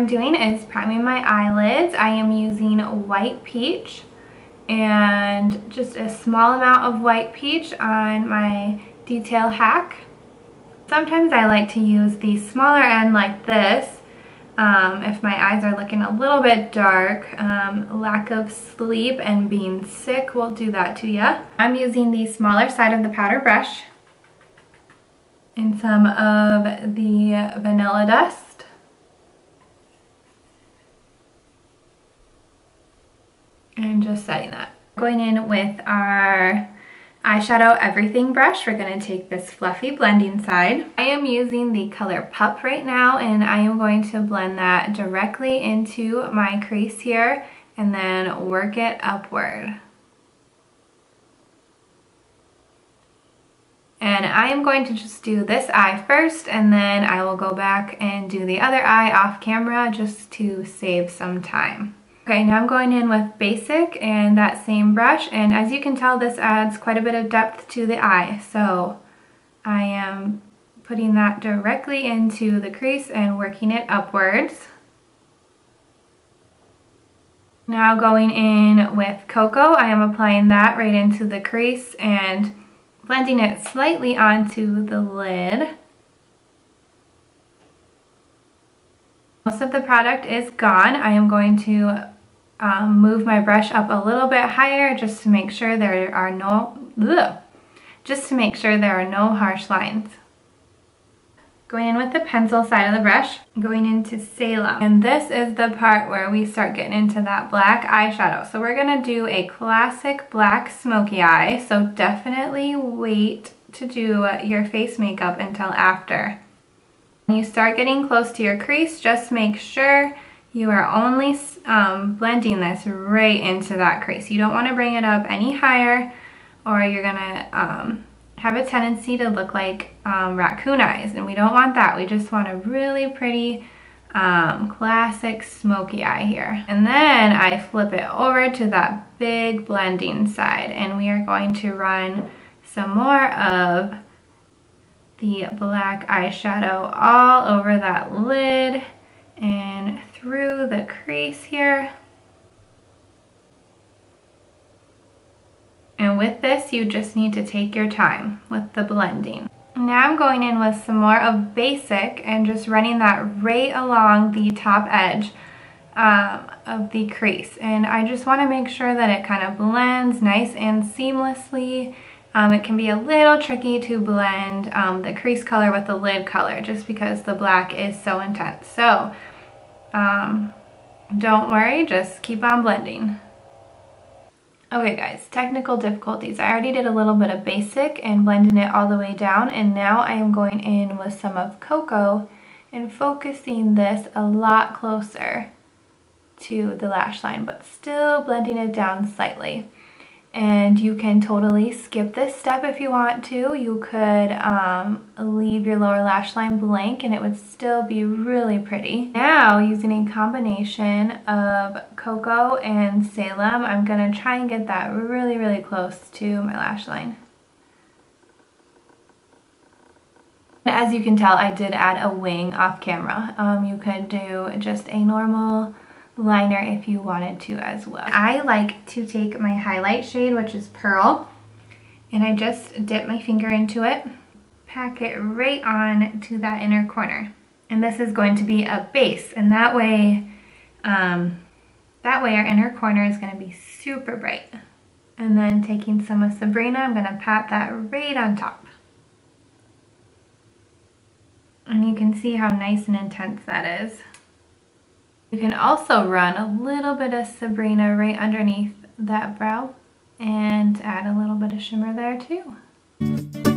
I'm doing is priming my eyelids. I am using White Peach and just a small amount of White Peach on my detail hack. Sometimes I like to use the smaller end like this if my eyes are looking a little bit dark. Lack of sleep and being sick will do that to you. I'm using the smaller side of the powder brush and some of the vanilla dust. And just setting that. Going in with our eyeshadow everything brush, we're going to take this fluffy blending side. I am using the color Pup right now, and I am going to blend that directly into my crease here and then work it upward. And I am going to just do this eye first, and then I will go back and do the other eye off camera just to save some time. Okay, now I'm going in with basic and that same brush, and as you can tell, this adds quite a bit of depth to the eye. So I am putting that directly into the crease and working it upwards. Now going in with Coco, I am applying that right into the crease and blending it slightly onto the lid. Most of the product is gone. I am going to move my brush up a little bit higher just to make sure there are no harsh lines. Going in with the pencil side of the brush, going into Salem. And this is the part where we start getting into that black eyeshadow. So we're gonna do a classic black smoky eye. So definitely wait to do your face makeup until after. When you start getting close to your crease, just make sure you are only blending this right into that crease. You don't wanna bring it up any higher, or you're gonna have a tendency to look like raccoon eyes, and we don't want that. We just want a really pretty classic smoky eye here. And then I flip it over to that big blending side, and we are going to run some more of the black eyeshadow all over that lid and through the crease here. And with this, you just need to take your time with the blending. Now I'm going in with some more of basic and just running that right along the top edge of the crease. And I just want to make sure that it kind of blends nice and seamlessly. It can be a little tricky to blend the crease color with the lid color just because the black is so intense. So don't worry, just keep on blending. Okay guys, technical difficulties. I already did a little bit of basic and blending it all the way down, and now I am going in with some of Coco and focusing this a lot closer to the lash line, but still blending it down slightly. And you can totally skip this step if you want to. You could leave your lower lash line blank and it would still be really pretty. Now, using a combination of Coco and Salem, I'm gonna try and get that really, really close to my lash line. As you can tell, I did add a wing off camera. You could do just a normal liner if you wanted to as well. I like to take my highlight shade, which is Pearl, and I just dip my finger into it, pack it right on to that inner corner. And this is going to be a base, and that way our inner corner is going to be super bright. And then taking some of Sabrina, I'm going to pat that right on top. And you can see how nice and intense that is. You can also run a little bit of Sabrina right underneath that brow and add a little bit of shimmer there too.